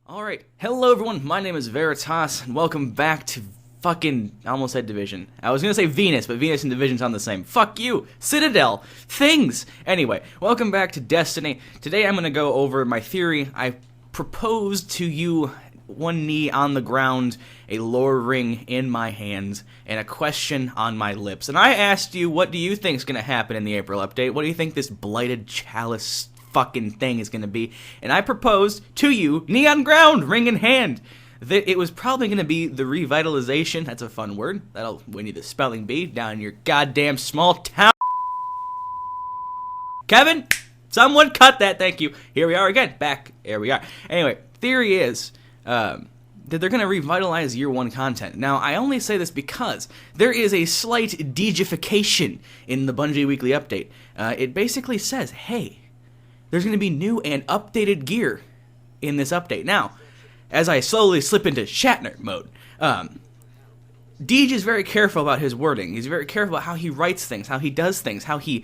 Alright, hello everyone, my name is Veritas, and welcome back to I almost said Division. I was gonna say Venus, but Venus and Division sound the same. Fuck you! Citadel! Things! Anyway, welcome back to Destiny. Today I'm gonna go over my theory. I proposed to you, one knee on the ground, a lore ring in my hands, and a question on my lips. And I asked you, what do you think is gonna happen in the April update? What do you think this blighted chalice fucking thing is gonna be? And I proposed to you, knee on ground, ring in hand, that it was probably gonna be the revitalization. That's a fun word. That'll win you the spelling bee down in your goddamn small town. Kevin, someone cut that. Thank you. Here we are again. Back. Here we are. Anyway, theory is that they're gonna revitalize year one content. Now, I only say this because there is a slight degification in the Bungie Weekly Update. It basically says, hey, there's going to be new and updated gear in this update. Now, as I slowly slip into Shatner mode, Deej is very careful about his wording. He's very careful about how he writes things, how he does things, how he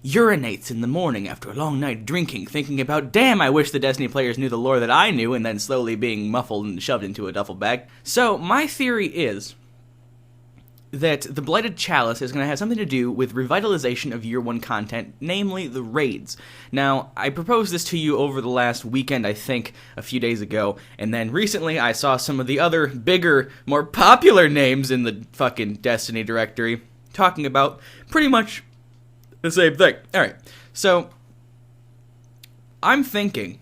urinates in the morning after a long night drinking, thinking about, damn, I wish the Destiny players knew the lore that I knew, and then slowly being muffled and shoved into a duffel bag. So, my theory is that the Blighted Chalice is going to have something to do with revitalization of Year 1 content, namely the raids. Now, I proposed this to you over the last weekend, I think, a few days ago, and then recently I saw some of the other bigger, more popular names in the fucking Destiny directory talking about pretty much the same thing. Alright, so I'm thinking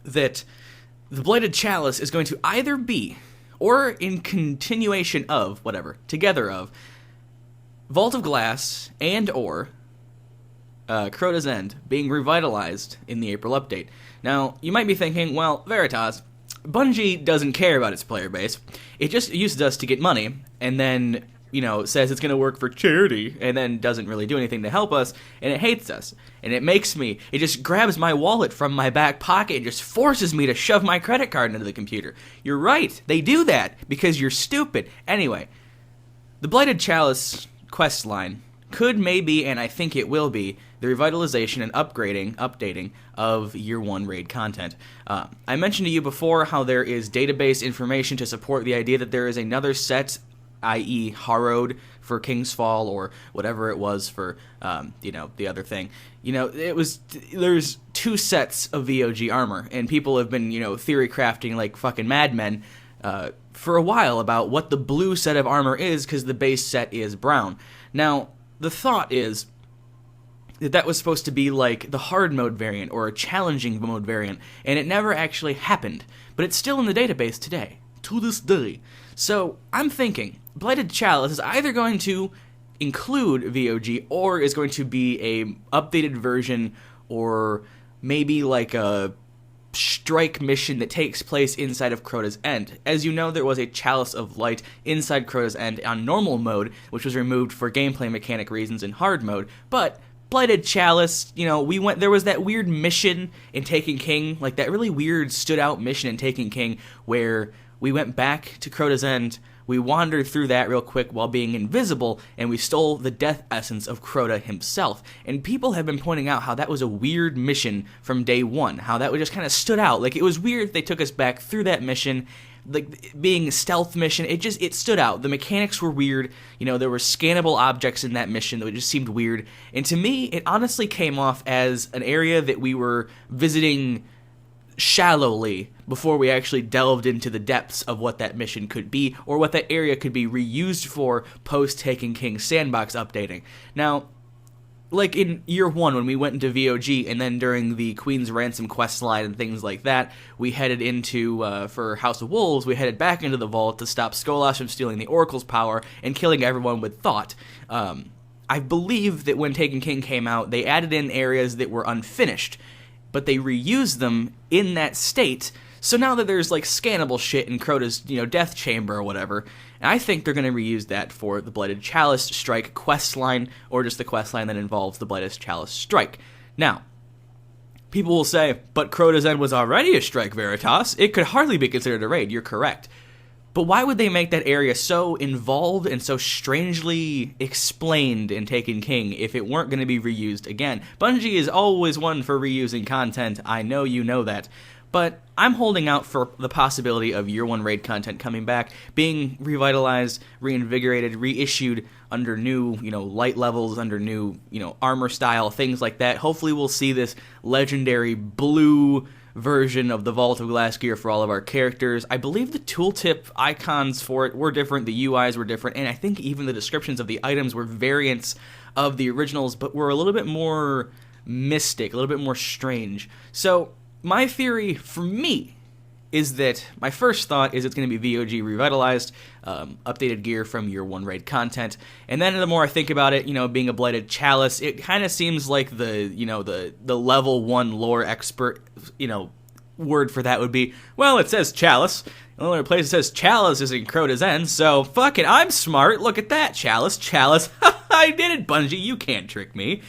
that the Blighted Chalice is going to either be, or in continuation of, whatever, together of, Vault of Glass and or Crota's End being revitalized in the April update. Now, you might be thinking, well, Veritas, Bungie doesn't care about its player base. It just uses us to get money, and then, you know, says it's going to work for charity, and then doesn't really do anything to help us, and it hates us. And it just grabs my wallet from my back pocket and just forces me to shove my credit card into the computer. You're right, they do that, because you're stupid. Anyway, the Blighted Chalice quest line could maybe, and I think it will be, the revitalization and updating of Year 1 raid content. I mentioned to you before how there is database information to support the idea that there is another set, i.e. Harrowed for King's Fall, or whatever it was for, the other thing. There's two sets of VOG armor, and people have been, theory crafting like fucking madmen for a while about what the blue set of armor is, because the base set is brown. Now, the thought is that was supposed to be like the hard mode variant, or a challenging mode variant, and it never actually happened, but it's still in the database today, to this day. So, I'm thinking, Blighted Chalice is either going to include VOG, or is going to be a updated version, or maybe like a strike mission that takes place inside of Crota's End. As you know, there was a Chalice of Light inside Crota's End on normal mode, which was removed for gameplay mechanic reasons in hard mode, but Blighted Chalice, there was that weird mission in Taken King, like that really weird stood out mission in Taken King, where we went back to Crota's End, we wandered through that real quick while being invisible, and we stole the death essence of Crota himself. And people have been pointing out how that was a weird mission from day one, how that just kind of stood out. Like, it was weird they took us back through that mission, like, being a stealth mission, it stood out. The mechanics were weird, there were scannable objects in that mission that just seemed weird. And to me, it honestly came off as an area that we were visiting shallowly before we actually delved into the depths of what that mission could be, or what that area could be reused for post-Taken King sandbox updating. Now, like in Year 1 when we went into VOG, and then during the Queen's Ransom quest line and things like that, we headed into, for House of Wolves, we headed back into the vault to stop Skolas from stealing the Oracle's power and killing everyone with thought. I believe that when Taken King came out, they added in areas that were unfinished, but they reused them in that state. So now that there's like scannable shit in Crota's, death chamber or whatever, and I think they're going to reuse that for the Blighted Chalice Strike quest line, or just the quest line that involves the Blighted Chalice Strike. Now, people will say, but Crota's End was already a strike, Veritas. It could hardly be considered a raid. You're correct. But why would they make that area so involved and so strangely explained in Taken King if it weren't going to be reused again? Bungie is always one for reusing content. I know you know that. But I'm holding out for the possibility of Year 1 raid content coming back, being revitalized, reinvigorated, reissued under new, light levels, under new, armor style, things like that. Hopefully we'll see this legendary blue version of the Vault of Glass gear for all of our characters. I believe the tooltip icons for it were different, the UIs were different, and I think even the descriptions of the items were variants of the originals, but were a little bit more mystic, a little bit more strange. So my theory for me is that my first thought is it's going to be VOG revitalized, updated gear from Year 1 raid content, and then the more I think about it, being a blighted chalice, it kind of seems like the level 1 lore expert, word for that would be, well, it says chalice. The only place it says chalice is in Crota's End, so fuck it, I'm smart. Look at that, chalice. I did it, Bungie. You can't trick me.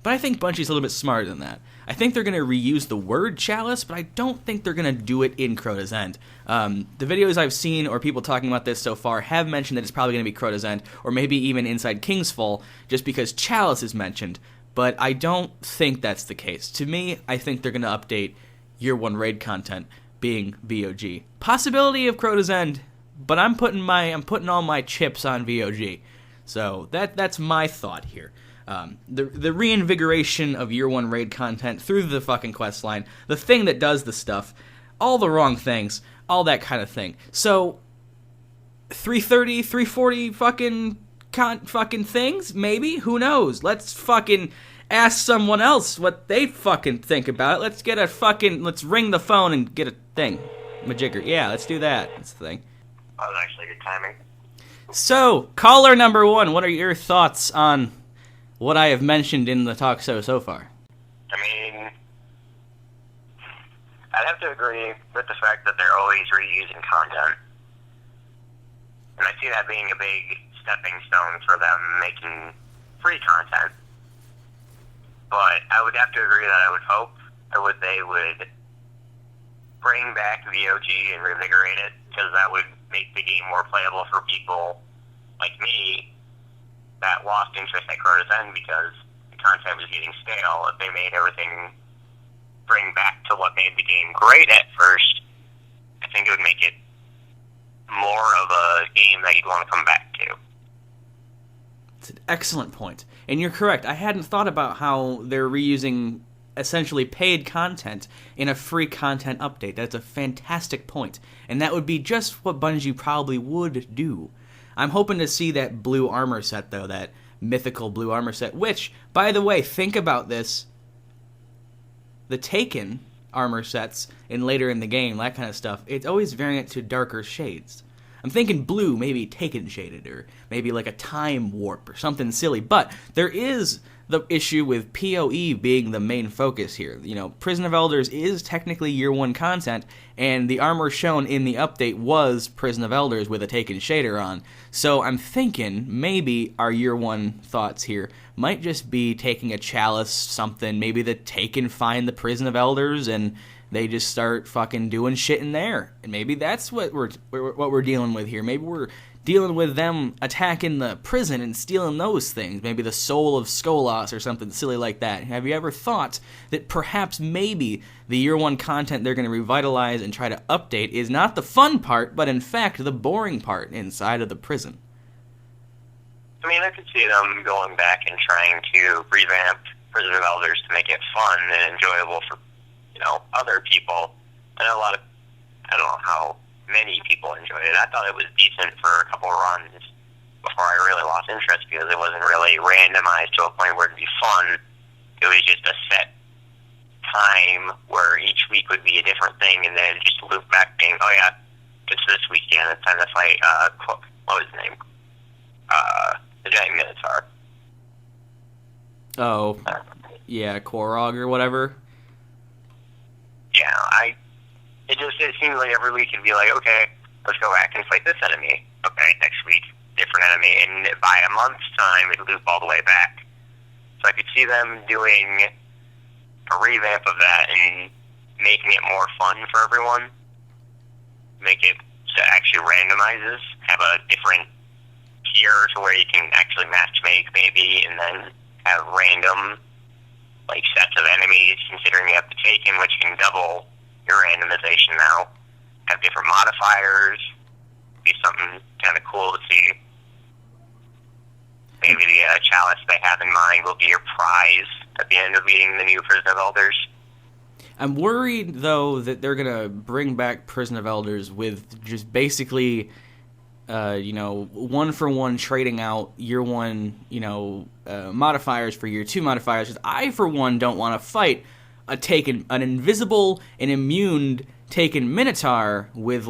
But I think Bungie's a little bit smarter than that. I think they're going to reuse the word chalice, but I don't think they're going to do it in Crota's End. The videos I've seen, or people talking about this so far, have mentioned that it's probably going to be Crota's End, or maybe even inside Kingsfall, just because chalice is mentioned. But I don't think that's the case. To me, I think they're going to update Year 1 raid content being VOG. Possibility of Crota's End, but I'm putting all my chips on VOG. So that's my thought here. The reinvigoration of Year 1 raid content through the fucking quest line, the thing that does the stuff, all the wrong things, all that kind of thing. So 330, 340 fucking things, maybe, who knows? Let's fucking ask someone else what they fucking think about it. Let's ring the phone and get a thing. Majigger. Yeah, let's do that. That's the thing. That was actually good timing. So, caller number 1, what are your thoughts on what I have mentioned in the talk so far? I mean, I'd have to agree with the fact that they're always reusing content. And I see that being a big stepping stone for them making free content. But I would have to agree that I would hope they would bring back VOG and revigorate it, because that would make the game more playable for people like me that lost interest at Crota's End because the content was getting stale. If they made everything bring back to what made the game great at first, I think it would make it more of a game that you'd want to come back to. It's an excellent point. And you're correct. I hadn't thought about how they're reusing essentially paid content in a free content update. That's a fantastic point. And that would be just what Bungie probably would do. I'm hoping to see that blue armor set, though, that mythical blue armor set, which, by the way, think about this. The Taken armor sets later in the game, that kind of stuff, it's always variant to darker shades. I'm thinking blue, maybe Taken shaded, or maybe like a time warp or something silly. But there is the issue with PoE being the main focus here. Prison of Elders is technically Year 1 content, and the armor shown in the update was Prison of Elders with a Taken shader on. So I'm thinking maybe our Year 1 thoughts here might just be taking a chalice, something, maybe the Taken find the Prison of Elders, and they just start fucking doing shit in there. And maybe that's what we're dealing with here. Maybe we're dealing with them attacking the prison and stealing those things. Maybe the soul of Skolas or something silly like that. Have you ever thought that perhaps maybe the Year 1 content they're going to revitalize and try to update is not the fun part, but in fact the boring part inside of the prison? I mean, I could see them going back and trying to revamp Prison of Elders to make it fun and enjoyable for, other people. I know I don't know how many people enjoyed it. I thought it was decent for a couple of runs before I really lost interest, because it wasn't really randomized to a point where it'd be fun. It was just a set time where each week would be a different thing, and then just loop back being, oh yeah, it's this weekend, it's time to fight, what was his name? The Giant Minotaur. Oh, yeah, Korog or whatever. Yeah, it seems like every week it'd be like, okay, let's go back and fight this enemy. Okay, next week, different enemy. And by a month's time, it'd loop all the way back. So I could see them doing a revamp of that and making it more fun for everyone. Make it so it actually randomizes. Have a different tier to where you can actually match make, maybe, and then have random sets of enemies, considering you have the Taken, which can double your randomization now. Have different modifiers. Be something kind of cool to see. Maybe the chalice they have in mind will be your prize at the end of beating the new Prison of Elders. I'm worried, though, that they're going to bring back Prison of Elders with just basically, one-for-one trading out year one, modifiers for year two modifiers. Because I, for one, don't want to fight an invisible and immune taken Minotaur with,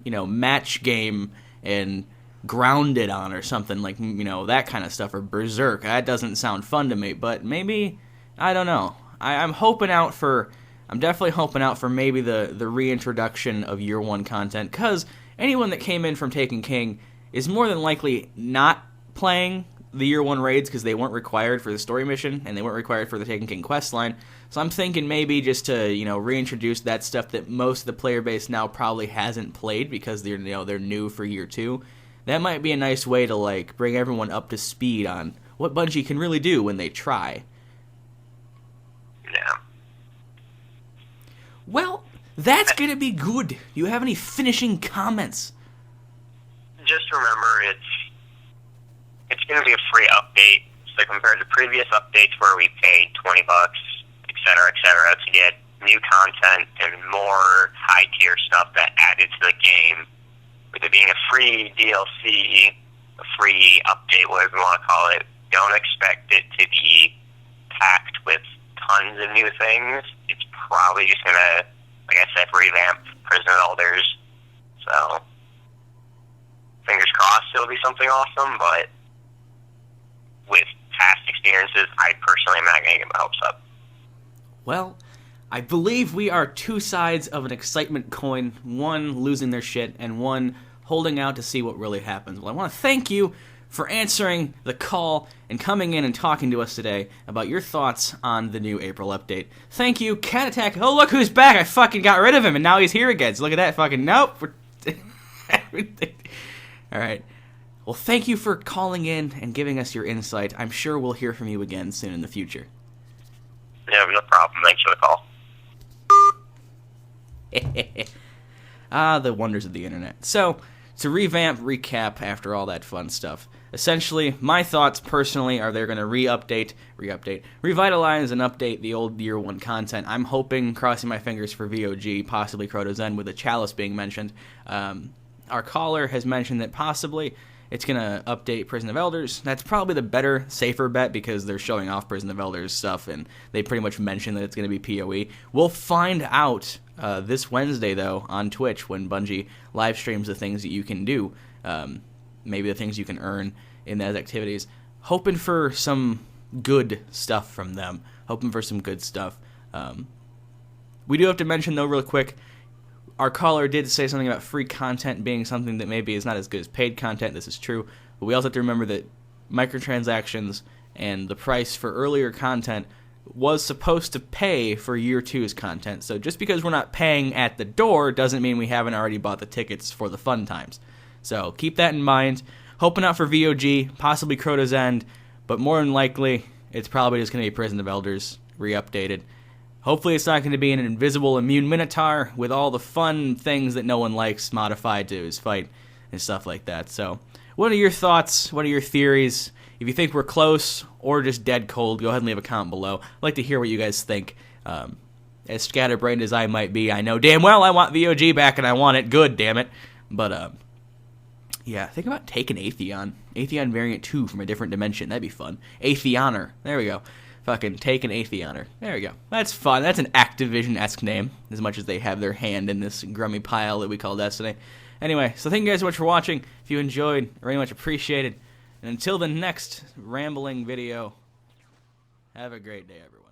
match game and grounded on or something, that kind of stuff, or Berserk. That doesn't sound fun to me, but maybe, I don't know. I'm definitely hoping out for maybe the reintroduction of year one content, because anyone that came in from Taken King is more than likely not playing the year one raids because they weren't required for the story mission and they weren't required for the Taken King questline. So I'm thinking maybe just to reintroduce that stuff that most of the player base now probably hasn't played because they're new for year two. That might be a nice way to bring everyone up to speed on what Bungie can really do when they try. Yeah. Well, that's gonna be good. Do you have any finishing comments? Just remember, it's gonna be a free update. So compared to previous updates where we paid $20, et cetera, to get new content and more high tier stuff that added to the game, with it being a free DLC, a free update, whatever you want to call it, don't expect it to be packed with tons of new things. It's probably just going to, like I said, revamp Prison of Elders. So, fingers crossed it'll be something awesome, but with past experiences, I personally am not going to get my hopes up. Well, I believe we are two sides of an excitement coin, one losing their shit and one holding out to see what really happens. Well, I want to thank you for answering the call and coming in and talking to us today about your thoughts on the new April update. Thank you, Cat Attack. Oh, look who's back. I fucking got rid of him and now he's here again. So look at that fucking, nope. All right. Well, thank you for calling in and giving us your insight. I'm sure we'll hear from you again soon in the future. Yeah, no problem. Thanks for the call. The wonders of the internet. So, to recap after all that fun stuff, essentially, my thoughts personally are they're going to revitalize and update the old Year 1 content. I'm hoping, crossing my fingers for VOG, possibly Crota's End with the Chalice being mentioned. Our caller has mentioned that possibly it's going to update Prison of Elders. That's probably the better, safer bet because they're showing off Prison of Elders stuff and they pretty much mentioned that it's going to be PoE. We'll find out this Wednesday, though, on Twitch when Bungie live streams the things that you can do, maybe the things you can earn in those activities. Hoping for some good stuff from them. Hoping for some good stuff. We do have to mention, though, real quick, our caller did say something about free content being something that maybe is not as good as paid content. This is true. But we also have to remember that microtransactions and the price for earlier content was supposed to pay for Year 2's content. So just because we're not paying at the door doesn't mean we haven't already bought the tickets for the fun times. So keep that in mind. Hoping out for VOG, possibly Crota's End, but more than likely, it's probably just going to be Prison of Elders re-updated. Hopefully it's not going to be an invisible immune Minotaur with all the fun things that no one likes modified to his fight and stuff like that. So, what are your thoughts? What are your theories? If you think we're close or just dead cold, go ahead and leave a comment below. I'd like to hear what you guys think. As scatterbrained as I might be, I know damn well I want VOG back and I want it good, damn it. But, yeah, think about taking Atheon. Atheon Variant 2 from a different dimension. That'd be fun. Atheoner. There we go. Fucking take an Atheoner. There we go. That's fun. That's an Activision-esque name, as much as they have their hand in this grummy pile that we call Destiny. Anyway, so thank you guys so much for watching. If you enjoyed, very much appreciated. And until the next rambling video, have a great day, everyone.